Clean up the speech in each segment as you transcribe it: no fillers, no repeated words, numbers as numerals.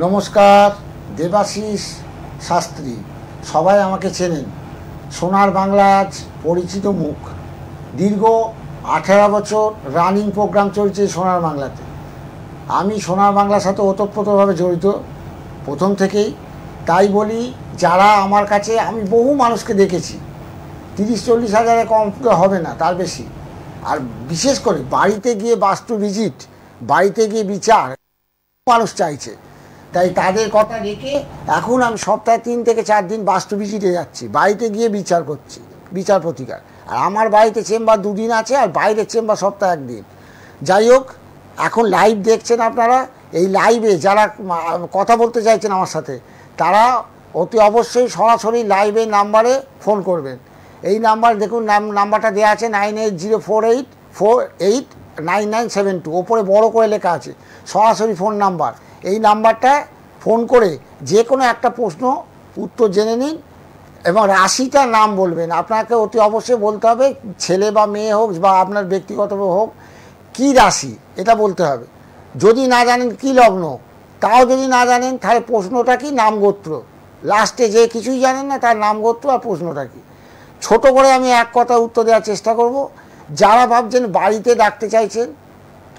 নমস্কার, দেবাশিস শাস্ত্রী। সবাই আমাকে চেনেন। সোনার বাংলা আজ পরিচিত মুখ। দীর্ঘ 18 বছর রানিং প্রোগ্রাম চলছে সোনার বাংলাতে। আমি সোনার বাংলার সাথে ওতপ্রোতভাবে জড়িত প্রথম থেকেই। তাই বলি, যারা আমার কাছে, আমি বহু মানুষকে দেখেছি, 30-40 হাজারে কম হবে না, তার বেশি। আর বিশেষ করে বাড়িতে গিয়ে বাস্তু ভিজিট, বাড়িতে গিয়ে বিচার মানুষ চাইছে। তাই তাদের কথা রেখে এখন আমি সপ্তাহে 3 থেকে 4 দিন বাস্তু ভিজিটে যাচ্ছি, বাড়িতে গিয়ে বিচার করছি, বিচার প্রতিকার। আর আমার বাড়িতে চেম্বার 2 দিন আছে, আর বাইরের চেম্বার সপ্তাহে 1 দিন। যাই হোক, এখন লাইভ দেখছেন আপনারা। এই লাইভে যারা কথা বলতে চাইছেন আমার সাথে, তারা অতি অবশ্যই সরাসরি লাইভের নাম্বারে ফোন করবেন। এই নাম্বার দেখুন, নাম্বারটা দেওয়া আছে 9804849972। ওপরে বড় করে লেখা আছে, সরাসরি ফোন নাম্বার। এই নাম্বারটা ফোন করে যে কোনো একটা প্রশ্ন উত্তর জেনে নিন এবং রাশিটার নাম বলবেন। আপনাকে অতি অবশ্যই বলতে হবে, ছেলে বা মেয়ে হোক বা আপনার ব্যক্তিগত হোক, কী রাশি এটা বলতে হবে। যদি না জানেন কী লগ্ন, তাও যদি না জানেন, তাহলে প্রশ্নটা কি, নাম গোত্র। লাস্টে যে কিছুই জানেন না তার নাম গোত্র আর প্রশ্নটা কি। ছোট করে আমি এক কথা উত্তর দেওয়ার চেষ্টা করব। যারা ভাবছেন বাড়িতে ডাকতে চাইছেন,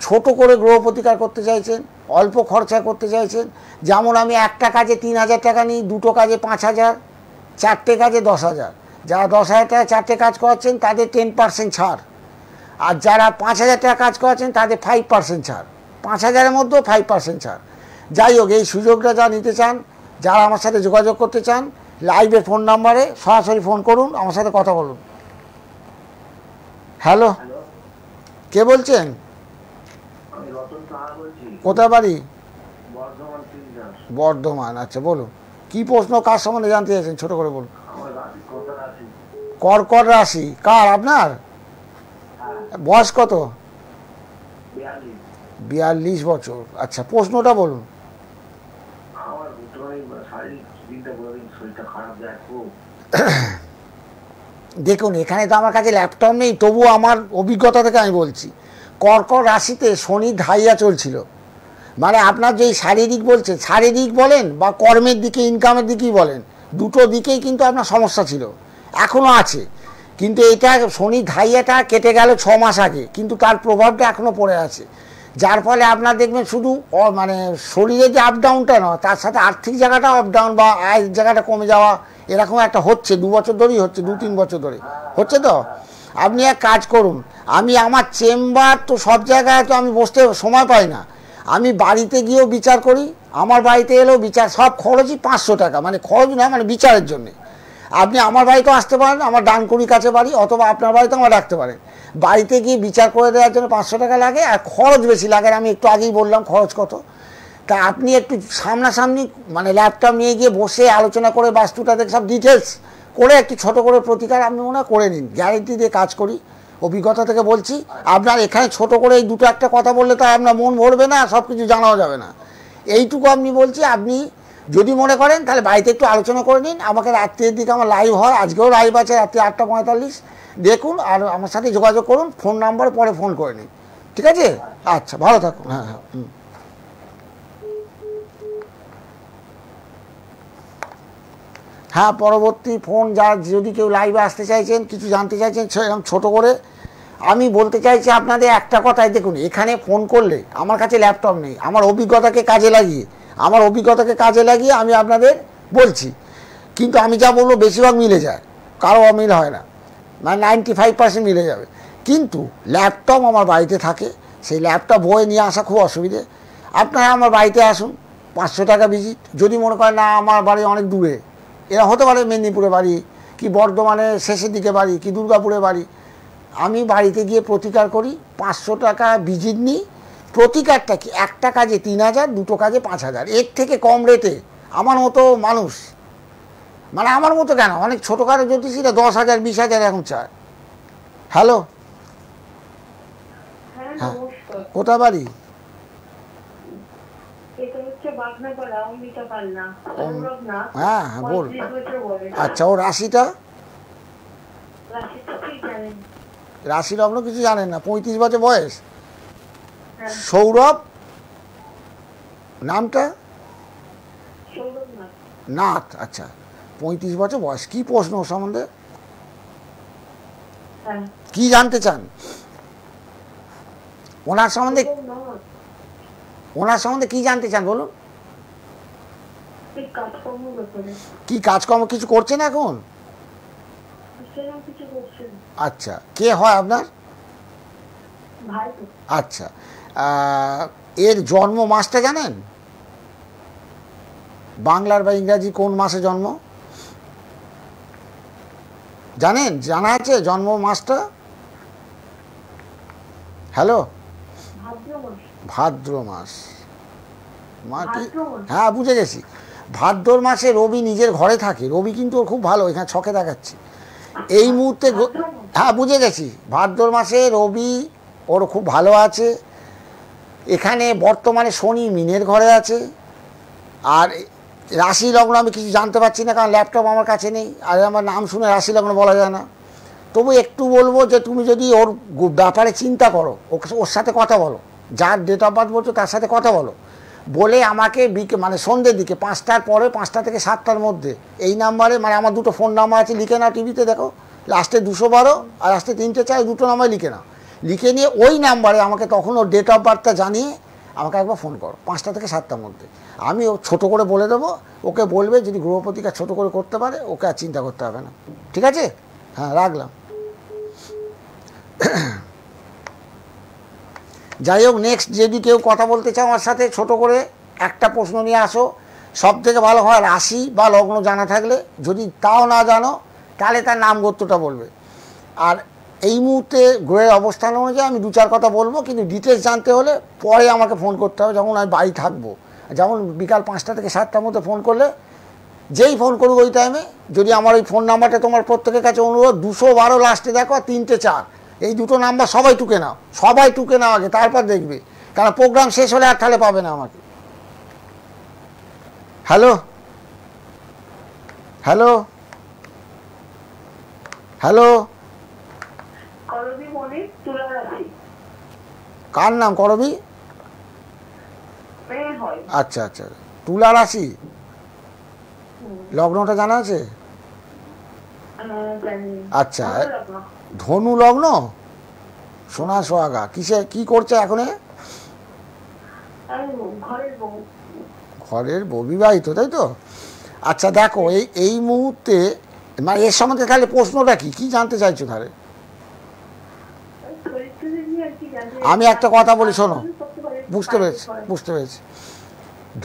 ছোট করে গ্রহ প্রতিকার করতে চাইছেন, অল্প খরচা করতে চাইছেন, যেমন আমি একটা কাজে 3000 টাকা নিই, 2টো কাজে 5000, 4টে কাজে 10,000। যারা 10,000 টাকা 4টে কাজ করাচ্ছেন তাদের 10% ছাড়, আর যারা 5,000 টাকা কাজ করাচ্ছেন তাদের 5% ছাড়। 5,000-এর মধ্যেও 5% ছাড়। যাই হোক, এই সুযোগটা যা নিতে চান, যারা আমার সাথে যোগাযোগ করতে চান, লাইভে ফোন নাম্বারে সরাসরি ফোন করুন, আমার সাথে কথা বলুন। হ্যালো, কে বলছেন? কোথায় বাড়ি? বর্ধমান। আচ্ছা, বলুন কি প্রশ্ন, কার সম্বন্ধে জানতে চাইছেন? ছোট করে বলুন। কর্কট রাশি। কার? আপনার? বয়স কত? 42 বছর। আচ্ছা, প্রশ্নটা বলুন। দেখুন, এখানে তো আমার কাছে ল্যাপটপ নেই, তবুও আমার অভিজ্ঞতা থেকে আমি বলছি। কর্কট রাশিতে শনি ঢাইয়া চলছিল, মানে আপনার যেই শারীরিক বলছে, শারীরিক বলেন বা কর্মের দিকে, ইনকামের দিকেই বলেন, দুটো দিকেই কিন্তু আপনার সমস্যা ছিল, এখনও আছে। কিন্তু এটা শনি ঢাইয়াটা কেটে গেল 6 মাস আগে, কিন্তু তার প্রভাবটা এখনও পড়ে আছে। যার ফলে আপনার দেখবেন শুধু মানে শরীরের যে আপ ডাউনটা নয়, তার সাথে আর্থিক জায়গাটা আপ ডাউন বা আয়ের জায়গাটা কমে যাওয়া, এরকম একটা হচ্ছে। 2 বছর ধরেই হচ্ছে, 2-3 বছর ধরে হচ্ছে। তো আপনি এক কাজ করুন, আমি আমার চেম্বার তো সব জায়গায় তো আমি বসতে সময় পাই না, আমি বাড়িতে গিয়েও বিচার করি, আমার বাড়িতে এলেও বিচার, সব খরচই 500 টাকা, মানে খরচ না, মানে বিচারের জন্যে। আপনি আমার বাড়িতেও আসতে পারেন, আমার ডানকুনির কাছে বাড়ি, অথবা আপনার বাড়িতে আমার রাখতে পারেন। বাড়িতে গিয়ে বিচার করে দেওয়ার জন্য 500 টাকা লাগে, আর খরচ বেশি লাগে। আমি একটু আগেই বললাম খরচ কত। তা আপনি একটু সামনাসামনি, মানে ল্যাপটপ নিয়ে গিয়ে বসে আলোচনা করে বাস্তুটা দেখে সব ডিটেলস করে একটু ছোট করে প্রতিকার আপনি মনে করে নিন। গ্যারেন্টি দিয়ে কাজ করি, অভিজ্ঞতা থেকে বলছি। আপনার এখানে ছোট করে এই দুটো একটা কথা বললে তো আপনার মন ভরবে না, সব কিছু জানাও যাবে না। এইটুকু আপনি বলছি, আপনি যদি মনে করেন তাহলে বাড়িতে একটু আলোচনা করে নিন। আমাকে রাত্রির দিকে আমার লাইভ হয়, আজকেও লাইভ আছে রাত্রি 8:45, দেখুন আর আমার সাথে যোগাযোগ করুন। ফোন নাম্বার পরে ফোন করে নিন, ঠিক আছে? আচ্ছা, ভালো থাকুন। হ্যাঁ হ্যাঁ। হ্যাঁ, পরবর্তী ফোন যদি কেউ লাইভে আসতে চাইছেন, কিছু জানতে চাইছেন, সেরকম ছোটো করে আমি বলতে চাইছি আপনাদের একটা কথাই। দেখুন, এখানে ফোন করলে আমার কাছে ল্যাপটপ নেই, আমার অভিজ্ঞতাকে কাজে লাগিয়ে আমি আপনাদের বলছি। কিন্তু আমি যা বলবো বেশিরভাগ মিলে যায়, কারো অমিল হয় না, মানে 95% মিলে যাবে। কিন্তু ল্যাপটপ আমার বাড়িতে থাকে, সেই ল্যাপটপ বয়ে নিয়ে আসা খুব অসুবিধে। আপনারা আমার বাড়িতে আসুন, 500 টাকা ভিজিট। যদি মনে করেন না আমার বাড়ি অনেক দূরে, এরা হতে পারে মেদিনীপুরে বাড়ি, কি বর্ধমানের শেষের দিকে বাড়ি, কি দুর্গাপুরে বাড়ি, আমি বাড়িতে গিয়ে প্রতিকার করি। 500 টাকা ভিজিট নিই। প্রতিকারটা কি, একটা কাজে 3000, 2টো কাজে 5000, এর থেকে কম রেটে আমার মতো মানুষ, মানে আমার মতো কেন, অনেক ছোটোখাটো জ্যোতিষীরা 10,000, 20,000 এখন চায়। হ্যালো, হ্যাঁ, কোথায় বাড়ি? হ্যাঁ হ্যাঁ, বল। আচ্ছা, ও রাশিটা, রাশি লগ্ন কিছু জানেন না? 35 বছর বয়স। সৌরভ নামটা? নাথ, আচ্ছা 35 বছর বয়স। কি প্রশ্ন ওর সম্বন্ধে, কি জানতে চান ওনার সম্বন্ধে? ওনার সম্বন্ধে কি জানতে চান বলুন? কি কাজকর্ম কিছু করছেন এখন? আচ্ছা, কে হয় আপনার? আচ্ছা, এর জন্ম মাসটা জানেন? বাংলার বা ইংরাজি কোন মাসে জন্ম জানেন? জানা আছে জন্ম মাসটা? হ্যালো, ভাদ্র মাস। হ্যাঁ বুঝে গেছি, ভাদ্র মাসে রবি নিজের ঘরে থাকে। রবি কিন্তু ওর খুব ভালো, এখানে ছকে দেখাচ্ছি এই মুহূর্তে। হ্যাঁ বুঝে গেছি, ভাদ্র মাসে রবি ওর খুব ভালো আছে। এখানে বর্তমানে শনি মিনের ঘরে আছে। আর রাশি লগ্ন আমি কিছু জানতে পারছি না, কারণ ল্যাপটপ আমার কাছে নেই, আর আমার নাম শুনে রাশি লগ্ন বলা যায় না। তবু একটু বলবো যে তুমি যদি ওর ব্যাপারে চিন্তা করো, ওর সাথে কথা বলো, যার ডেট অফ বার্থ বলছো তার সাথে কথা বলো, বলে আমাকে মানে সন্ধ্যের দিকে 5টার পরে, 5টা থেকে 7টার মধ্যে এই নাম্বারে, মানে আমার দুটো ফোন নাম্বার আছে, লিখে নাও, টিভিতে দেখো, লাস্টে 212 আর লাস্টে 304, দুটো নাম্বার লিখে নাও। লিখে নিয়ে ওই নাম্বারে আমাকে তখন ওর ডেট অফ বার্থটা জানিয়ে আমাকে একবার ফোন করো 5টা থেকে 7টার মধ্যে। আমি ও ছোটো করে বলে দেবো, ওকে বলবে যদি গ্রহপতিকা ছোটো করে করতে পারে, ওকে আর চিন্তা করতে হবে না। ঠিক আছে, হ্যাঁ রাখলাম। যাই হোক, নেক্সট যদি কেউ কথা বলতে চাও আমার সাথে, ছোট করে একটা প্রশ্ন নিয়ে আসো। সব থেকে ভালো হয় রাশি বা লগ্ন জানা থাকলে, যদি তাও না জানো তাহলে তার নাম গোত্রটা বলবে। আর এই মুহূর্তে গ্রহের অবস্থান অনুযায়ী আমি 2-4 কথা বলবো, কিন্তু ডিটেলস জানতে হলে পরে আমাকে ফোন করতে হবে, যখন আমি বাড়ি থাকবো। যেমন বিকাল 5টা থেকে 7টার মধ্যে ফোন করলে, যেই ফোন করবো ওই টাইমে, যদি আমার ওই ফোন নাম্বারটা তোমার প্রত্যেকের কাছে অনুরোধ, 212 লাস্টে দেখো, 304, এই দুটো নাম্বার সবাই টুকে নাও, সবাই টুকে নাও আগে, তারপর দেখবে, কারণ প্রোগ্রাম শেষ হলে আর তাহলে পাবে না আমাকে। হ্যালো হ্যালো হ্যালো, কার নাম করবি? আচ্ছা আচ্ছা, তুলা রাশি, লগ্নটা জানা আছে? আচ্ছা, ধনু লগ্ন, সোনা সোহাগা, কিসে কি করছে এখন? ঘরের বউ, বিবাহিত, তাই তো? আচ্ছা দেখো, এই মুহূর্তে মানে এর সম্বন্ধে তাহলে প্রশ্নটা কি কি জানতে চাইছো তাহলে? আমি একটা কথা বলি, শোনো, বুঝতে পেরেছি।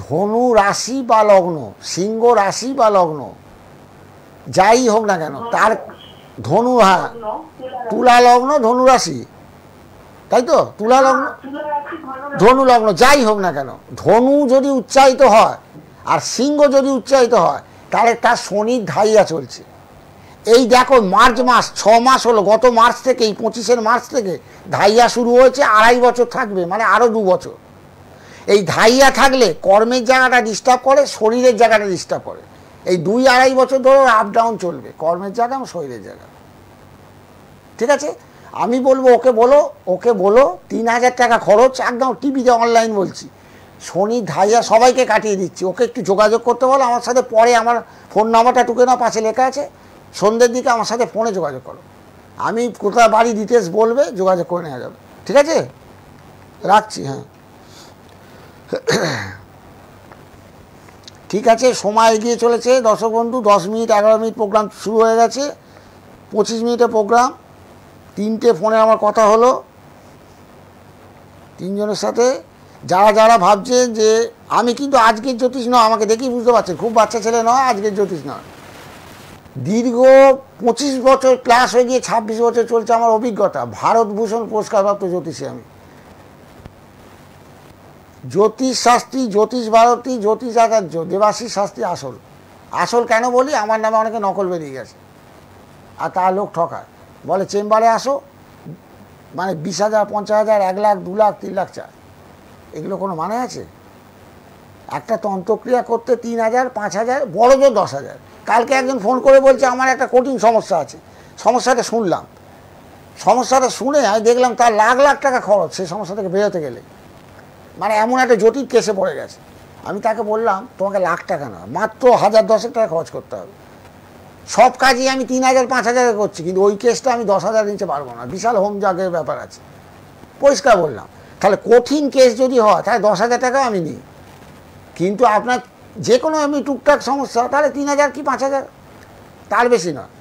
ধনু রাশি বা লগ্ন, সিংহ রাশি বা লগ্ন, যাই হোক না কেন, তার ধনু, হ্যাঁ তুলা লগ্ন ধনু রাশি, তাই তো? তুলা লগ্ন ধনু লগ্ন, যাই হোক না কেন, ধনু যদি উচ্চারিত হয় আর সিংহ যদি উচ্চারিত হয়, তাহলে তার শনির ধাইয়া চলছে। এই দেখো, মার্চ মাস 6 মাস হলো, গত মার্চ থেকে, এই 25 মার্চ থেকে ধাইয়া শুরু হয়েছে, 2.5 বছর থাকবে, মানে আরও 2 বছর। এই ধাইয়া থাকলে কর্মের জায়গাটা ডিস্টার্ব করে, শরীরের জায়গাটা ডিস্টার্ব করে। এই 2-2.5 বছর ধরে আপ ডাউন চলবে, কর্মের জায়গা এবং শরীরের জায়গা। ঠিক আছে, আমি বলবো ওকে বলো 3,000 টাকা খরচ, একদম টিভিতে অনলাইন বলছি, শনি ধাইয়া সবাইকে কাটিয়ে দিচ্ছি, ওকে একটু যোগাযোগ করতে বলো আমার সাথে। পরে আমার ফোন নাম্বারটা টুকে নাও, পাশে লেখা আছে, সন্ধ্যের দিকে আমার সাথে ফোনে যোগাযোগ করো, আমি কোথায় বাড়ি ডিটেলস বলবে, যোগাযোগ করে নেওয়া যাবে। ঠিক আছে, রাখছি, হ্যাঁ ঠিক আছে, সময় এগিয়ে চলেছে দর্শক বন্ধু, 10 মিনিট 11 মিনিট প্রোগ্রাম শুরু হয়ে গেছে, 25 মিনিটের প্রোগ্রাম। 3টে ফোনে আমার কথা হলো 3 জনের সাথে। যারা ভাবছে যে আমি কিন্তু আজকের জ্যোতিষ নয়, আমাকে দেখেই বুঝতে পারছেন, খুব বাচ্চা ছেলে নয়, আজকের জ্যোতিষ নয়। দীর্ঘ 25 বছর ক্লাস হয়ে গিয়ে 26 বছর চলছে আমার অভিজ্ঞতা, ভারতভূষণ পুরস্কারপ্রাপ্ত জ্যোতিষী আমি। জ্যোতিষ শাস্ত্রী, জ্যোতিষ ভারতী, জ্যোতিষ আচার্য দেবাশিস শাস্ত্রী আসল কেন বলি, আমার নামে অনেকে নকল বেরিয়ে গেছে, আর তার লোক ঠকায়, বলে চেম্বারে আসো, মানে 20,000, 50,000, 1 লাখ, 2 লাখ, 3 লাখ চায়। এগুলো কোনো মানে আছে? একটা তন্ত্রক্রিয়া করতে 3,000, 5,000, বড় জোর 10,000। কালকে একজন ফোন করে বলছে আমার একটা কঠিন সমস্যা আছে, সমস্যাটা শুনলাম, সমস্যাটা শুনে আমি দেখলাম তার লাখ লাখ টাকা খরচ সেই সমস্যা থেকে বেরোতে গেলে, মানে এমন একটা জটিল কেসে পড়ে গেছে। আমি তাকে বললাম তোমাকে লাখ টাকা না, মাত্র 1010 টাকা খরচ করতে হবে। সব কাজই আমি 3000 5000 করছি, কিন্তু ওই কেসটা আমি 10,000 নিতে পারবো না, বিশাল হোম জাগের ব্যাপার আছে। পরিষ্কার বললাম। তাহলে কঠিন কেস যদি হয় তাহলে 10,000 টাকাও আমি নিই, কিন্তু আপনার যে কোনো এমনি টুকটাক সমস্যা তাহলে 3000 কি 5000, তার বেশি নয়।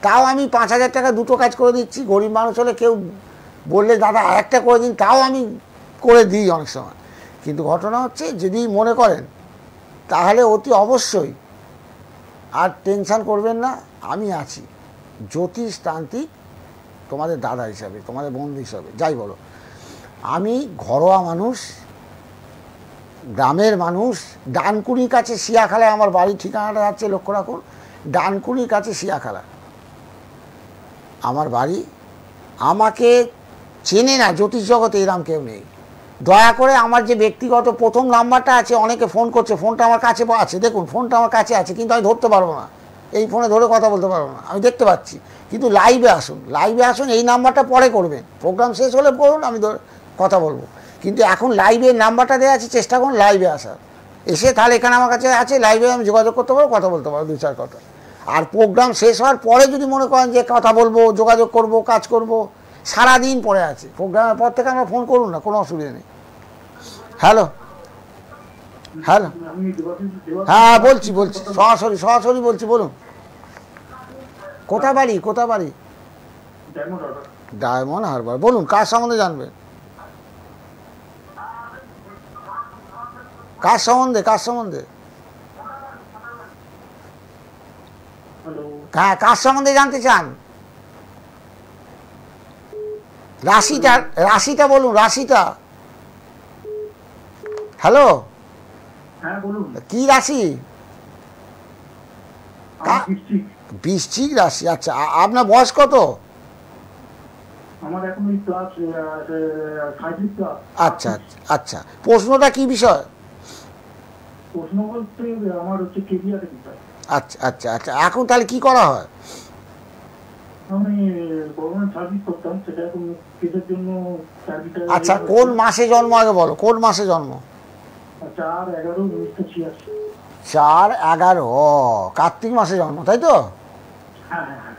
তাও আমি 5000 টাকা দুটো কাজ করে দিচ্ছি। গরিব মানুষ হলে কেউ বললে দাদা আরেকটা করে দিন, তাও আমি করে দিই অনেক সময়। কিন্তু ঘটনা হচ্ছে যদি মনে করেন তাহলে অতি অবশ্যই আর টেনশান করবেন না, আমি আছি জ্যোতিষ তান্ত্রিক, তোমাদের দাদা হিসাবে, তোমাদের বন্ধু হিসাবে, যাই বলো। আমি ঘরোয়া মানুষ, গ্রামের মানুষ, ডানকুনির কাছে শিয়াখালায় আমার বাড়ির ঠিকানাটা যাচ্ছে, লক্ষ্য রাখুন, ডানকুনির কাছে শিয়াখালা আমার বাড়ি। আমাকে চেনে না জ্যোতিষ জগতে এরম কেউ নেই। দয়া করে আমার যে ব্যক্তিগত প্রথম নাম্বারটা আছে, অনেকে ফোন করছে, ফোনটা আমার কাছে আছে, দেখুন ফোনটা আমার কাছে আছে, কিন্তু আমি ধরতে পারবো না, এই ফোনে ধরে কথা বলতে পারবো না, আমি দেখতে পাচ্ছি। কিন্তু লাইভে আসুন, লাইভে আসুন, এই নাম্বারটা পরে করবেন, প্রোগ্রাম শেষ হলে করুন, আমি কথা বলবো। কিন্তু এখন লাইভে নাম্বারটা দেওয়া আছে, চেষ্টা করুন লাইভে আসার, এসে তাহলে এখানে আমার কাছে আছে, লাইভে আমি যোগাযোগ করতে পারবো, কথা বলতে পারবো 2-4 কথা। আর প্রোগ্রাম শেষ হওয়ার পরে যদি মনে করেন যে কথা বলবো, যোগাযোগ করব, কাজ করব, সারাদিন পরে আছে, প্রোগ্রামের পর থেকে আমরা ফোন করুন না, কোনো অসুবিধা নেই। হ্যালো হ্যালো, হ্যাঁ বলছি সরাসরি বলছি, বলুন। কোথা বাড়ি? ডায়মন্ড হারবার। বলুন কার সম্বন্ধে জানবেন? কার সম্বন্ধে? হ্যাঁ, কার সম্বন্ধে জানতে চান? রাশিটা বলুন, রাশিটা। হ্যালো, কি রাশি? বৃশ্চিক রাশি। আচ্ছা, আপনার বয়স কত? আচ্ছা আচ্ছা, প্রশ্নটা কি বিষয়? আচ্ছা আচ্ছা আচ্ছা, এখন তাহলে কি করা হয়? আচ্ছা, কোন মাসে জন্ম আগে বলো, কোন মাসে জন্ম? 4/11, কার্তিক মাসে জন্ম, তাই তো?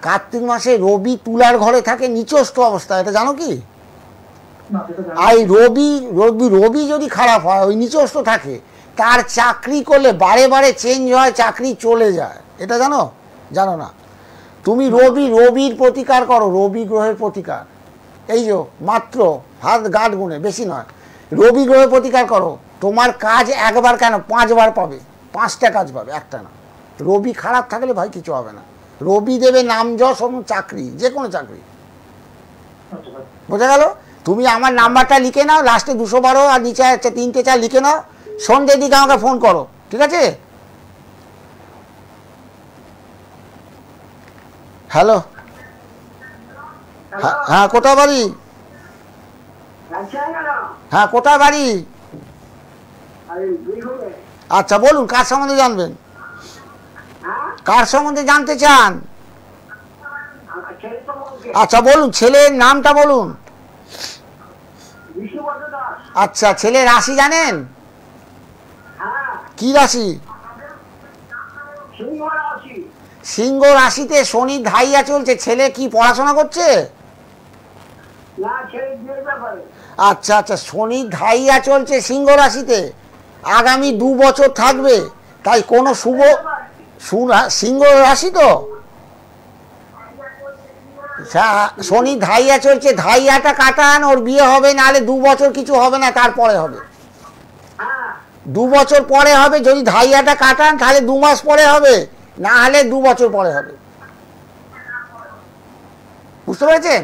কার্তিক মাসে রবি তুলার ঘরে থাকে নিচস্থ অবস্থায়, এটা জানো কি? আর রবি যদি খারাপ হয়, ওই নিচস্থ থাকে, তার চাকরি করলে বারে চেঞ্জ হয়, চাকরি চলে যায়, এটা জানো না? তুমি রবির প্রতিকার করো, রবি গ্রহের প্রতিকার, এই যে মাত্র হাত গাঁট গুনে, বেশি নয়, রবি গ্রহের প্রতিকার করো, তোমার কাজ একবার কেন 5 বার পাবে, 5টা কাজ পাবে, একটা না। রবি খারাপ থাকলে ভাই কিছু হবে না। রবি দেবে নাম যশ এবং চাকরি, যে কোনো চাকরি। বোঝা গেল? তুমি আমার নাম্বারটা লিখে নাও, লাস্টে 212 আর নিচে আছে 3-4 লিখে নাও, সন্ধ্যের দিকে আমাকে ফোন করো, ঠিক আছে? হ্যালো, হ্যাঁ কোথায় বাড়ি? হ্যাঁ কোথায় বাড়ি? আচ্ছা বলুন, কার সম্বন্ধে জানবেন? কার সম্বন্ধে জানতে চান? আচ্ছা বলুন, ছেলের নামটা বলুন। আচ্ছা, ছেলের রাশি জানেন? কি রাশি? সিংহ রাশিতে শনি ধাইয়া চলছে, ছেলে কি পড়াশোনা করছে? আচ্ছা আচ্ছা, শনি ধাইয়া চলছে সিংহ রাশিতে, আগামী 2 বছর থাকবে, তাই কোনো শুভ সিংহ রাশি তো শনি ধাইয়া চলছে, ধাইয়াটা কাটান, ওর বিয়ে হবে, নাহলে 2 বছর কিছু হবে না, তারপরে হবে। 2 বছর পরে হবে, যদি ধাইয়াটা কাটান তাহলে 2 মাস পরে হবে, না হলে 2 বছর পরে হবে। বুঝতে পেরেছেন?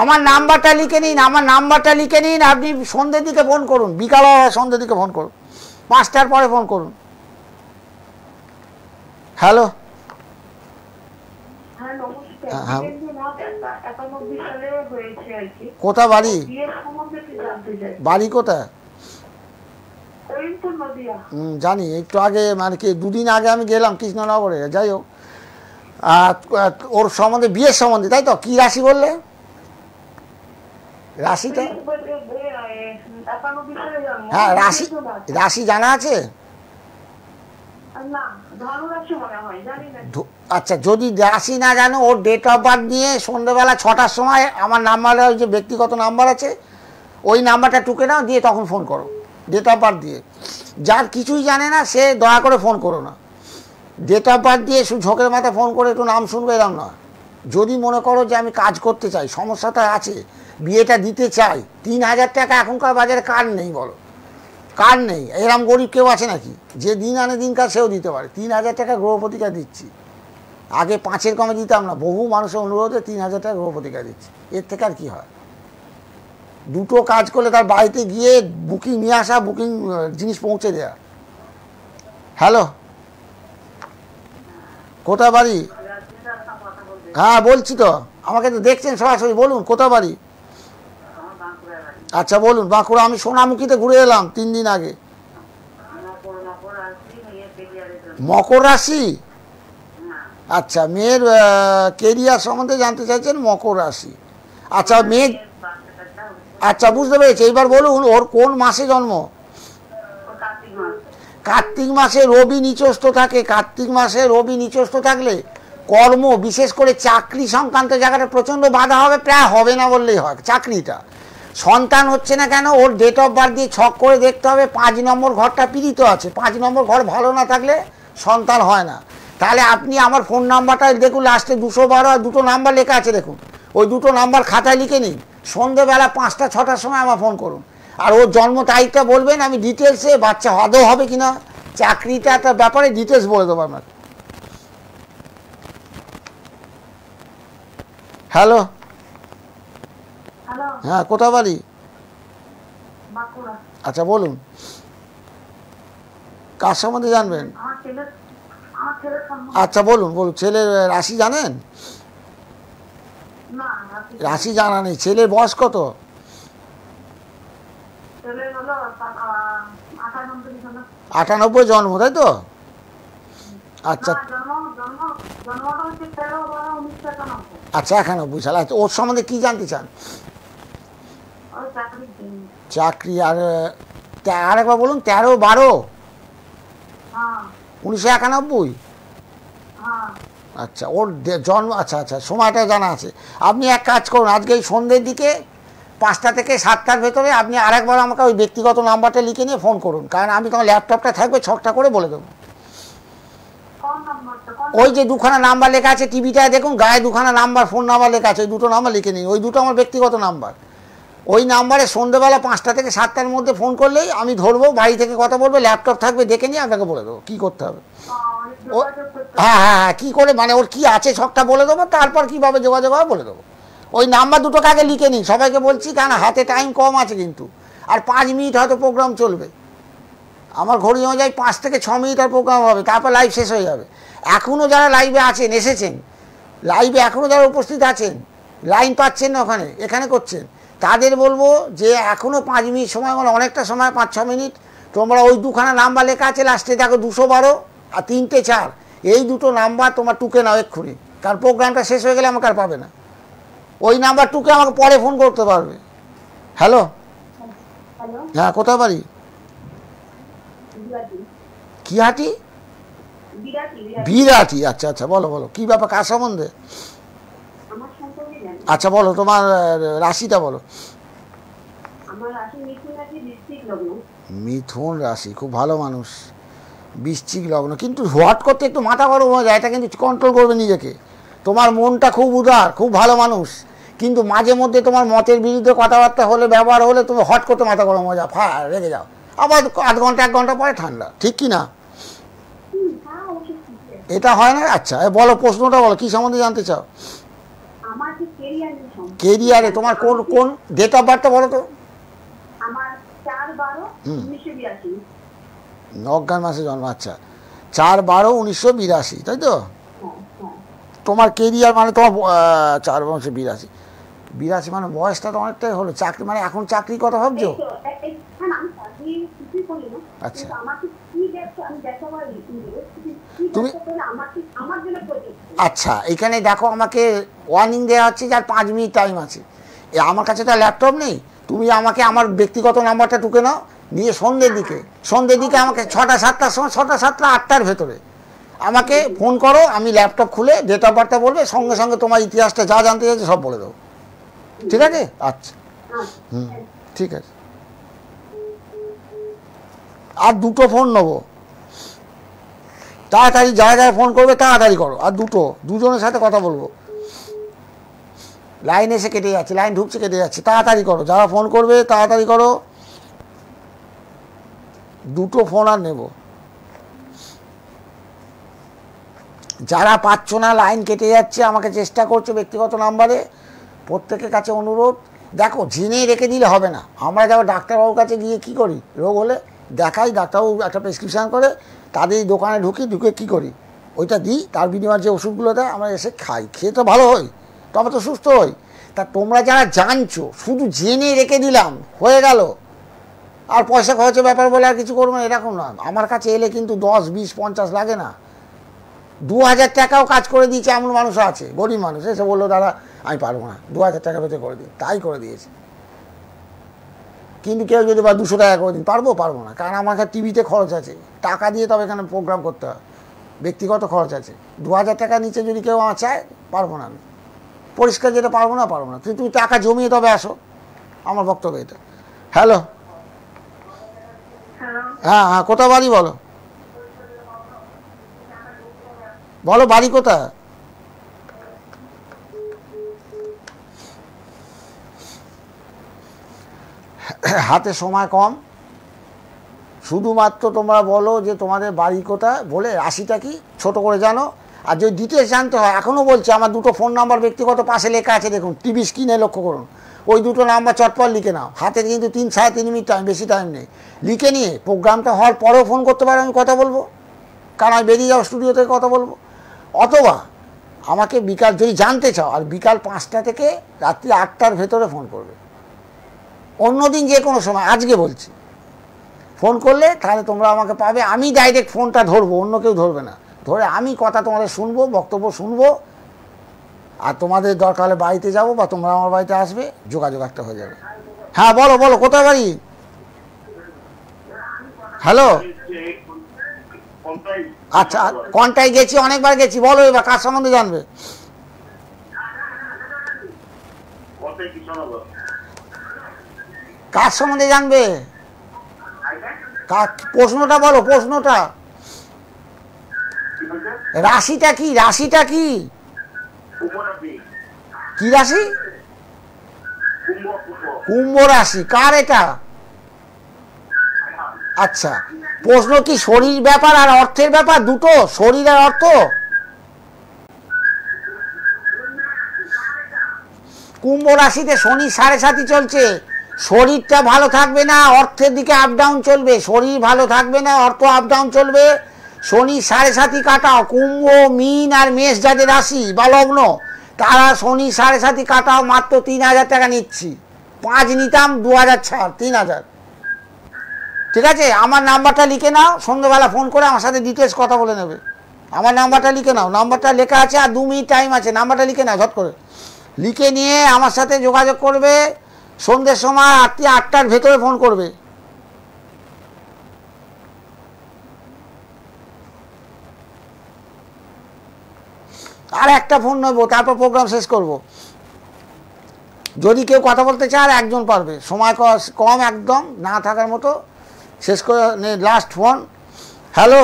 আমার নাম্বারটা লিখে নিন, আপনি সন্ধ্যের দিকে ফোন করুন, বিকাল সন্ধ্যের দিকে ফোন করুন, 5টার পরে ফোন করুন। হ্যালো, কোথা বাড়ি? বাড়ি কোথায়? জানি, একটু আগে মানে কি 2 দিন আগে আমি গেলাম কৃষ্ণনগরে, যাই হোক, ওর সম্বন্ধে, বিয়ের সম্বন্ধে, তাই তো? কি রাশি বললে? রাশিটা, হ্যাঁ রাশি জানা আছে? আচ্ছা, যদি রাশি না জানো, ওর ডেট অফ বার্থ নিয়ে সন্ধ্যেবেলা 6টার সময় আমার নাম্বারে, ওই যে ব্যক্তিগত নাম্বার আছে, ওই নাম্বারটা টুকে নাও, দিয়ে তখন ফোন করো ডেট অফ বার্থ দিয়ে। যার কিছুই জানে না সে দয়া করে ফোন করো না, ডেট অফ বার্থ দিয়ে শুধু ঝোঁকের মাথায় ফোন করে একটু নাম শুনবে এরকম না। যদি মনে করো যে আমি কাজ করতে চাই, সমস্যাটা আছে, বিয়েটা দিতে চাই, 3000 টাকা এখনকার বাজারে কার নেই বলো? কার নেই? এরম গরিব কেউ আছে নাকি? যে দিন আনে দিন কাজ সেও দিতে পারে। 3000 টাকা গ্রহ প্রতিকার দিচ্ছি, আগে 5-এর কমে দিতাম না, বহু মানুষের অনুরোধে 3000 টাকা গ্রহ প্রতিকার দিচ্ছি। এর থেকে আর কী হয়? দুটো কাজ করলে তার বাড়িতে গিয়ে বুকিং নিয়ে আসা, বুকিং জিনিস পৌঁছে দেওয়া। হ্যালো, কোথা বাড়ি? হ্যাঁ বলছি তো, আমাকে তো দেখছেন সরাসরি, বলুন কোথা বাড়ি? আচ্ছা বলুন। বাঁকুড়া। আমি সোনামুখীতে ঘুরে এলাম 3 দিন আগে। মকর রাশি? আচ্ছা, মেয়ের কেরিয়ার সম্বন্ধে জানতে চাইছেন, মকর রাশি। আচ্ছা মেয়ে, আচ্ছা বুঝতে পেরেছি। এইবার বলুন ওর কোন মাসে জন্ম? কার্তিক মাসে রবি নিচস্থ থাকে। কার্তিক মাসে রবি নিচস্থ থাকলে কর্ম, বিশেষ করে চাকরি সংক্রান্ত জায়গাটা প্রচণ্ড বাধা হবে, প্রায় হবে না বললেই হয় চাকরিটা। সন্তান হচ্ছে না কেন? ওর ডেট অফ বার্থ দিয়ে ছক করে দেখতে হবে 5 নম্বর ঘরটা পীড়িত আছে। 5 নম্বর ঘর ভালো না থাকলে সন্তান হয় না। তাহলে আপনি আমার ফোন নাম্বারটা দেখুন, লাস্টে 212 আর দুটো নাম্বার লেখা আছে দেখুন, ওই দুটো নাম্বার খাতায় লিখে নিন। সন্ধ্যেবেলা 5টা-6টার সময় আমার ফোন করুন, আর ওর জন্ম তারিখটা বলবেন, আমি ডিটেলসে বাচ্চা আদৌ হবে কিনা, চাকরিটা একটা ব্যাপারে ডিটেলস বলে দেবো আপনাকে। হ্যালো, হ্যাঁ কোথা বাড়ি? আচ্ছা বলুন, কার সম্বন্ধে জানবেন? আচ্ছা বলুন বলুন। ছেলের রাশি জানেন? রাশি জানা নেই। ছেলের বয়স কত? 98 জন্ম, তাই তো? আচ্ছা আচ্ছা 91 সাল। আচ্ছা, ওর সম্বন্ধে কি জানতে চান? চাকরি। আর আরেকবার বলুন। 13-12 1991। আচ্ছা, ওর জন্ম, আচ্ছা আচ্ছা, সময়টা জানা আছে। আপনি এক কাজ করুন, আজকে এই সন্ধ্যের দিকে 5টা থেকে 7টার ভেতরে আপনি আরেকবার আমাকে ওই ব্যক্তিগত নাম্বারটা লিখে নিয়ে ফোন করুন, কারণ আমি তোমার ল্যাপটপটা থাকবে, ছকটা করে বলে দেবো। ওই যে দুখানা নাম্বার লেখা আছে টিভিটায় দেখুন, গায়ে দুখানা নাম্বার, ফোন নাম্বার লেখা আছে, ওই দুটো নাম্বার লিখে নিন। ওই দুটো আমার ব্যক্তিগত নাম্বার। ওই নাম্বারে সন্ধ্যেবেলা 5টা থেকে 7টার মধ্যে ফোন করলেই আমি ধরবো, বাড়ি থেকে কথা বলবো, ল্যাপটপ থাকবে, দেখে নিয়ে আপনাকে বলে দেবো কী করতে হবে। হ্যাঁ হ্যাঁ হ্যাঁ, কী করে মানে ওর কী আছে ছকটা বলে দেবো, তারপর কীভাবে যোগাযোগ হবে বলে দেবো। ওই নাম্বার দুটোকে আগে লিখে নিন, সবাইকে বলছি, কারণ হাতে টাইম কম আছে কিন্তু। আর 5 মিনিট হয়তো প্রোগ্রাম চলবে, আমার ঘড়ি অনুযায়ী 5 থেকে 6 মিনিট আর প্রোগ্রাম হবে, তারপর লাইভ শেষ হয়ে যাবে। এখনও যারা লাইভে আছেন, এসেছেন লাইভে, এখনও যারা উপস্থিত আছেন, লাইন পাচ্ছেন না ওখানে, এখানে করছেন, তাদের বলবো যে এখনও 5 মিনিট সময়, মানে অনেকটা সময়, 5-6 মিনিট, তোমরা ওই দুখানা নাম্বার লেখা আছে লাস্টে দেখো, 212 আর 3-4, এই দুটো নাম্বার তোমার টুকে নাও এক্ষুনি, কারণ প্রোগ্রামটা শেষ হয়ে গেলে আমাকে আর পাবে না। ওই নাম্বার টুকে আমাকে পরে ফোন করতে পারবে। হ্যালো, হ্যাঁ কোথা বাড়ি? কি হাটি? বিরাটি। আচ্ছা আচ্ছা, বলো বলো, কী ব্যাপার, কার সম্বন্ধে? আচ্ছা বলো, তোমার রাশিটা বলো। মিথুন রাশি, খুব ভালো মানুষ। বৃশ্চিক লগ্ন, কিন্তু হোয়াট করতে একটু মাথা গরম হয়ে যায়, এটা কিন্তু কন্ট্রোল করবে নিজেকে। তোমার মনটা খুব উদার, খুব ভালো মানুষ, কিন্তু মাঝে মধ্যে তোমার মতের বিরুদ্ধে কথাবার্তা হলে, ব্যবহার হলে, তুমি হট করতে মাথা গরম হয়ে যাও, রেগে যাও, আবার আধ ঘন্টা 1 ঘন্টা পরে ঠান্ডা, ঠিক কি না? এটা হয় না? আচ্ছা বলো, প্রশ্নটা বলো, কি সম্বন্ধে জানতে চাও? কেরিয়ারে তোমার কোন কোন ডেট অফ বার্থটা বলো তো? অজ্ঞান মাসে জন্ম। আচ্ছা, 4-12-1982, তাই তো? তোমার কেরিয়ার মানে তোমার 4-12-82 মানে বয়সটা তো অনেকটাই হলো। চাকরি মানে এখন চাকরি কথা ভাবছো? আচ্ছা, তুমি আচ্ছা এখানে দেখো, আমাকে ওয়ার্নিং দেওয়া হচ্ছে যার 5 মিনিট টাইম আছে। আমার কাছে তো ল্যাপটপ নেই, তুমি আমাকে আমার ব্যক্তিগত নাম্বারটা টুকে নাও, নিয়ে সন্ধ্যের দিকে আমাকে 6টা 7টার সময়, 6টা 7টা 8টার ভেতরে আমাকে ফোন করো, আমি ল্যাপটপ খুলে ডেট অফ বার্থটা বলবে, সঙ্গে সঙ্গে তোমার ইতিহাসটা যা জানতে চাইছে সব বলে দেবো। ঠিক আছে? আচ্ছা, ঠিক আছে। আর 2টো ফোন নেবো, তাড়াতাড়ি যারা যারা ফোন করবে তাড়াতাড়ি করো। আর দুজনের সাথে কথা বলবো। লাইন এসে কেটে যাচ্ছে, লাইন ঢুকছে কেটে যাচ্ছে, তাড়াতাড়ি করো। যারা ফোন করবে তাড়াতাড়ি করো। 2টো ফোন আর নেব। যারা পাচ্ছ না, লাইন কেটে যাচ্ছে, আমাকে চেষ্টা করছো ব্যক্তিগত নাম্বারে, প্রত্যেকের কাছে অনুরোধ, দেখো জেনে রেখে দিলে হবে না। আমরা যাবো ডাক্তারবাবুর কাছে গিয়ে কী করি, রোগ হলে দেখাই, ডাক্তারবাবু একটা প্রেসক্রিপশান করে, তাদের দোকানে ঢুকে কী করি, ওইটা দিই, তার বিনিময়ে যে ওষুধগুলো দেয় আমরা এসে খাই, খেয়ে তো ভালো হই, তবে তো সুস্থ হই। তা তোমরা যারা জানছো, শুধু জেনে রেখে দিলাম হয়ে গেল, আর পয়সা খরচের ব্যাপার বলে আর কিছু করবো না, এরকম না। আমার কাছে এলে কিন্তু 10, 20, 50 লাগে না, 2000 টাকাও কাজ করে দিয়েছে এমন মানুষও আছে, গরিব মানুষ এসে বললো দাদা আমি পারবো না, 2000 টাকা পেতে করে দিই, তাই করে দিয়েছে। কিন্তু কেউ যদি বা 200 টাকা করে দিন, পারবো না, কারণ আমার কাছে টিভিতে খরচ আছে, টাকা দিয়ে তবে এখানে প্রোগ্রাম করতে হয়, ব্যক্তিগত খরচ আছে। 2000 টাকা নিচে যদি কেউ আমার চায়, পারবো না আমি, পরিষ্কার যেটা পারবো না। কিন্তু তুমি টাকা জমিয়ে তবে আসো, আমার বক্তব্য এটা। হ্যালো, হ্যাঁ, কোথা বাড়ি বলো, বাড়ি কোথায়? হাতে সময় কম, শুধুমাত্র তোমরা বলো যে তোমাদের বাড়ি কোথায়, বলে রাশিটা কি ছোট করে জানো। আর যদি ডিটেলস জানতে হয়, এখনও বলছি, আমার 2টো ফোন নাম্বার ব্যক্তিগত পাশে লেখা আছে, দেখুন টিভি স্ক্রিনে লক্ষ্য করুন, ওই 2টো নাম্বার চটপট লিখে নাও। হাতে কিন্তু 3-3.5 মিনিট টাইম, বেশি টাইম নেই। লিখে নিয়ে প্রোগ্রামটা হওয়ার পরেও ফোন করতে পারো, আমি কথা বলবো, কারণ আমি বেরিয়ে যাবো স্টুডিও থেকে কথা বলবো। অথবা আমাকে বিকাল যদি জানতে চাও, আর বিকাল 5টা থেকে রাত্রি 8টার ভেতরে ফোন করবে। অন্যদিন যে কোনো সময়, আজকে বলছি, ফোন করলে তাহলে তোমরা আমাকে পাবে, আমি ডাইরেক্ট ফোনটা ধরবো, অন্য কেউ ধরবে না, ধরে আমি কথা তোমাদের শুনবো, বক্তব্য শুনবো, আর তোমাদের দরকার হলে বাড়িতে যাবো বা তোমরা আমার বাড়িতে আসবে, যোগাযোগ একটা হয়ে যাবে। হ্যাঁ বলো কোথায় বাড়ি? হ্যালো, আচ্ছা, কোনটায় গেছি, অনেকবার গেছি, বলো এবার কার সম্বন্ধে জানবে? কার সম্বন্ধে জানবে? প্রশ্নটা বলো, প্রশ্নটা। রাশিটা কি? কি রাশি? কুম্ভ রাশি। কার এটা? আচ্ছা, প্রশ্ন কি শরীর ব্যাপার আর অর্থের ব্যাপার, দুটো, শরীর আর অর্থ? কুম্ভ রাশিতে শনি 7.5 চলছে, শরীরটা ভালো থাকবে না, অর্থের দিকে আপ ডাউন চলবে, শরীর ভালো থাকবে না, অর্থ আপ ডাউন চলবে। শনি 7.5 কাটাও, কুম্ভ, মীন আর মেষ যাদের রাশি বা লগ্ন, তারা শনি 7.5 কাটাও, মাত্র 3000 টাকা নিচ্ছি, 5 নিতাম, 2000 ছাড়, 3000। ঠিক আছে, আমার নাম্বারটা লিখে নাও, সন্ধ্যেবেলা ফোন করে আমার সাথে ডিটেলস কথা বলে নেবে। আমার নাম্বারটা লিখে নাও, নাম্বারটা লেখা আছে, আর 2 মিনিট টাইম আছে, নাম্বারটা লিখে নাও, ঝট করে লিখে নিয়ে আমার সাথে যোগাযোগ করবে। সন্ধ্যের সময় রাত্রি 8টার ভেতরে ফোন করবে। আর একটা ফোন নেবো, তারপর প্রোগ্রাম শেষ করব। যদি কেউ কথা বলতে চায়, আর একজন পারবে, সময় কম একদম না থাকার মতো, শেষ করে লাস্ট ফোন। হ্যালো,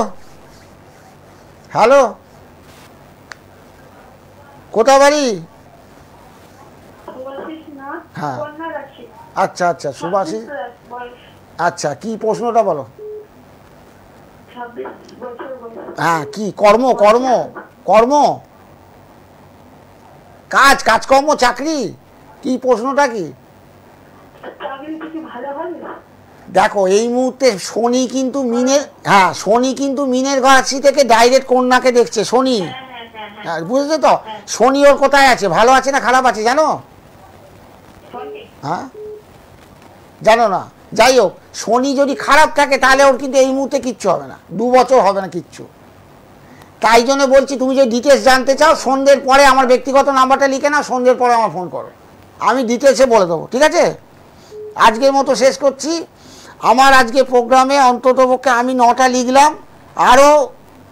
কোথায় বাড়ি? হ্যাঁ, আচ্ছা, সুভাষী। আচ্ছা, কি প্রশ্নটা বলো? হ্যাঁ, কি কর্ম, কাজকর্ম, চাকরি, কি প্রশ্নটা কি? দেখো, এই মুহূর্তে শনি কিন্তু মিনের, শনি কিন্তু মিনের রাশি থেকে ডাইরেক্ট কন্যাকে দেখছে, শনি। হ্যাঁ, বুঝেছো তো? শনি ওর কোথায় আছে, ভালো আছে না খারাপ আছে জানো? হ্যাঁ, জানো না? যাই হোক, শনি যদি খারাপ থাকে তাহলে ওর কিন্তু এই মুহূর্তে কিচ্ছু হবে না, 2 বছর হবে না কিচ্ছু। তাই জন্য বলছি, তুমি যদি ডিটেলস জানতে চাও, সন্ধ্যের পরে আমার ব্যক্তিগত নাম্বারটা লিখে নাও, সন্ধ্যের পরে আমার ফোন করো, আমি ডিটেলসে বলে দেবো। ঠিক আছে, আজকের মতো শেষ করছি। আমার আজকে প্রোগ্রামে অন্ততপক্ষে আমি 9টা লিখলাম, আরও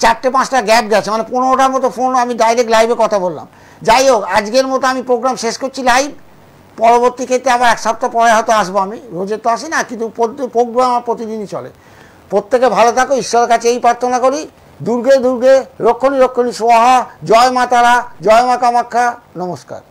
4-5টা গ্যাপ গেছে, মানে 15টার মতো ফোন আমি ডাইরেক্ট লাইভে কথা বললাম। যাই হোক, আজকের মতো আমি প্রোগ্রাম শেষ করছি লাইভ। পরবর্তী ক্ষেত্রে আবার 1 সপ্তাহ পরে হয়তো আসবো, আমি রোজে তো আসি না, কিন্তু প্রোগ্রাম আমার প্রতিদিনই চলে। প্রত্যেকে ভালো থাকো, ঈশ্বরের কাছে এই প্রার্থনা করি, দুর্গে দুর্গে রক্ষণী রক্ষণী সোহা, জয় মা তারা, জয় মা কামাখ্যা, নমস্কার।